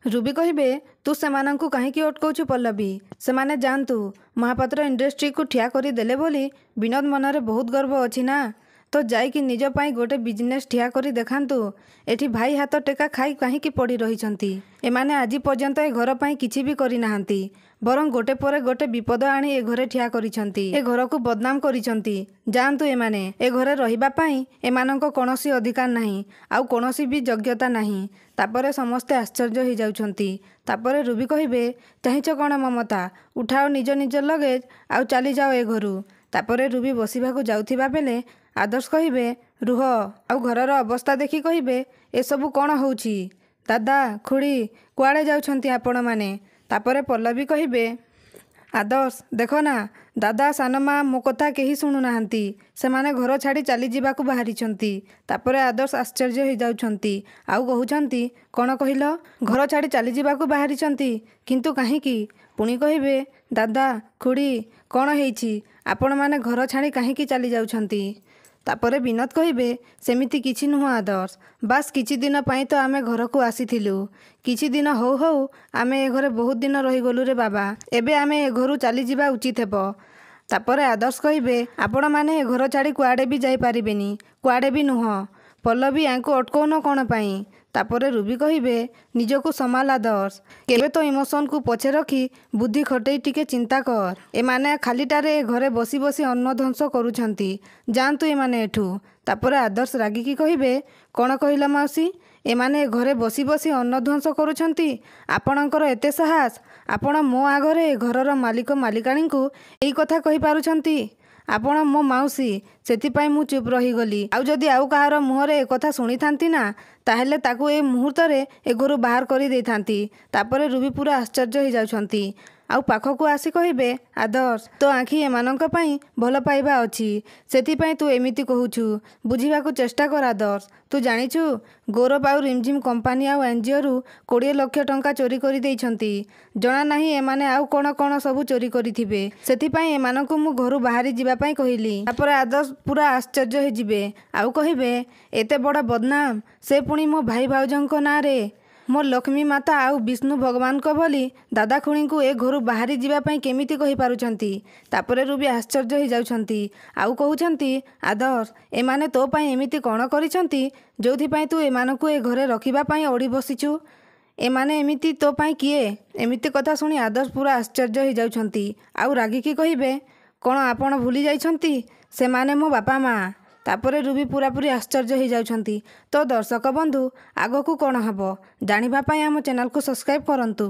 Ruby कहिबे तू सेमानंकु काहेकि अटकाउछु पल्लवी सेमाने जानतु महापात्र इंडस्ट्री को ठिया करी देले बोली विनोद मनरे बहुत गर्व अछि ना तो जाइकी निज पाई गोटे बिजनेस ठिया करी देखांतु एठी भाई हाथ टेका खाई काहेकि पड़ी रहिछंती एमाने आजि पर्यंत ए घर पाई किछि भी करी नाहंती बरं गोटे परे गोटे विपद आनी ए घरे ठिया करिछंती ए घर को बदनाम करिछंती जानतु एमाने ए घरे रहिबा पाई एमानंको कोनोसी अधिकार नाही आउ कोनोसी भी योग्यता नाही तापरे समस्ते आश्चर्य हो जाउछंती तापरे रुबी कहिबे चाहिछ कोन ममता उठाओ निज निज लगेज आउ चली जाओ ए घरु तापरे रुबी बसिबाकू जाउथिबा बेले आदर्श कहिबे रुह आउ घरर अवस्था देखि कहिबे ए सबु कोन होउछि दादा खुड़ी कुआड़े जाउछंती आपण माने तापरे पल्लवी कहिबे आदर्श देखो ना दादा सानमा मो कथा केही शुणु नाहंती सेमाने घर छाड़ी चली जिबाकू बाहरिछंती तापरे आदर्श आश्चर्य हो जाउछंती आउ कहउछंती कोन कहिलो घर छाड़ी चली जिबाकू बाहरिछंती किंतु काहेकि पुणी कहिबे दादा खुड़ी कोन हेइछि आपण माने घर छाड़ी काहेकि चली जाउछंती तापरे विनोद कहिबे सेमिति किछि नुह आदर्श बास किछि दिन पाई तो आमे घर को आसीथिलु किछि दिन हो हो आमे ए घरे बहुत दिन रही गलु रे बाबा एबे आमे ए घरु चली जिबा उचित हेबो तापरे आदर्श कहिबे आपण माने ए घर छाड़ी कुआडे भी जाई पारिबेनी कुआडे भी नुह पल्लवी यांको अटकौन कोन पाई तापरे रुबी कहिबे निजको समाल आदर्श केबे तो इमोशन को पछे रखी बुद्धि खटेई टिके चिंता कर एमाने खालीटारे घरे बसी बसी अन्न ध्वंस करूछंती जानतु एमाने एठू तापरे आदर्श रागिकी कहिबे कोन कहिला माउसी एमाने घरे बसी बसी अन्न ध्वंस करूछंती आपणकर एते साहस आपण मो आगरे घरर मालिक मालिकाणी को एई कथा कहि पारुछंती आपण मो माउसी सेतिपाई मु चुप रहीगली आउ जदि आउ कहार मुहरे ए कथा शुणी थांती ना ताहेले ताकू ए मुहूर्तरे ए घरु बाहर करी देई थांती तापरे रुबी पूरा आश्चर्य हो जाउछंती आउ पाखकू आसी कहिबे आदर्श तो आखि एमानंक पई भल पाइबा अछि सेतिपाई तू एमिति कहूछु बुझिबाकू चेष्टा कर आदर्श तू जानिछु गौरव आउ रिमझिम कंपानी आउ एनजीओ रु 20 लाख टंका चोरी करी देइछंती जना नाही एमाने आउ कोन कोन सबु चोरी करिथिबे सेतिपाई एमानंकू मु घरु बाहरी जिबा पई कहिली तापरे आदर्श पूरा आश्चर्य हो जिबे आउ कहिबे एते बड़ बदनाम से पुणी मो भाई भाउजंको ना रे मो लक्ष्मी माता आउ विष्णु भगवान को भली दादा खुणी को ए घरु बाहरी जिबा पई केमिति कहि पारुछंती तापरे रुबी आश्चर्य हो जाउछंती आउ कहउछंती आदर्श एमाने तो पई एमिति कोन करिछंती जोथि पई तू एमानकू ए घरे रखिबा पई ओडी बसिछु एमाने एमिति तो पई किए एमिति कथा सुनी आदर्श पूरा आश्चर्य हो जाउछंती आउ रागिकी कहिबे कोन आपण भूली जाइछंती सेमाने मो बापा माँ तापरे रुबी पूरापूरी आश्चर्य हो जाउछंती तो दर्शक बंधु आगकू कोन हबो जानिबा पई आम चैनल को सब्सक्राइब करंतु।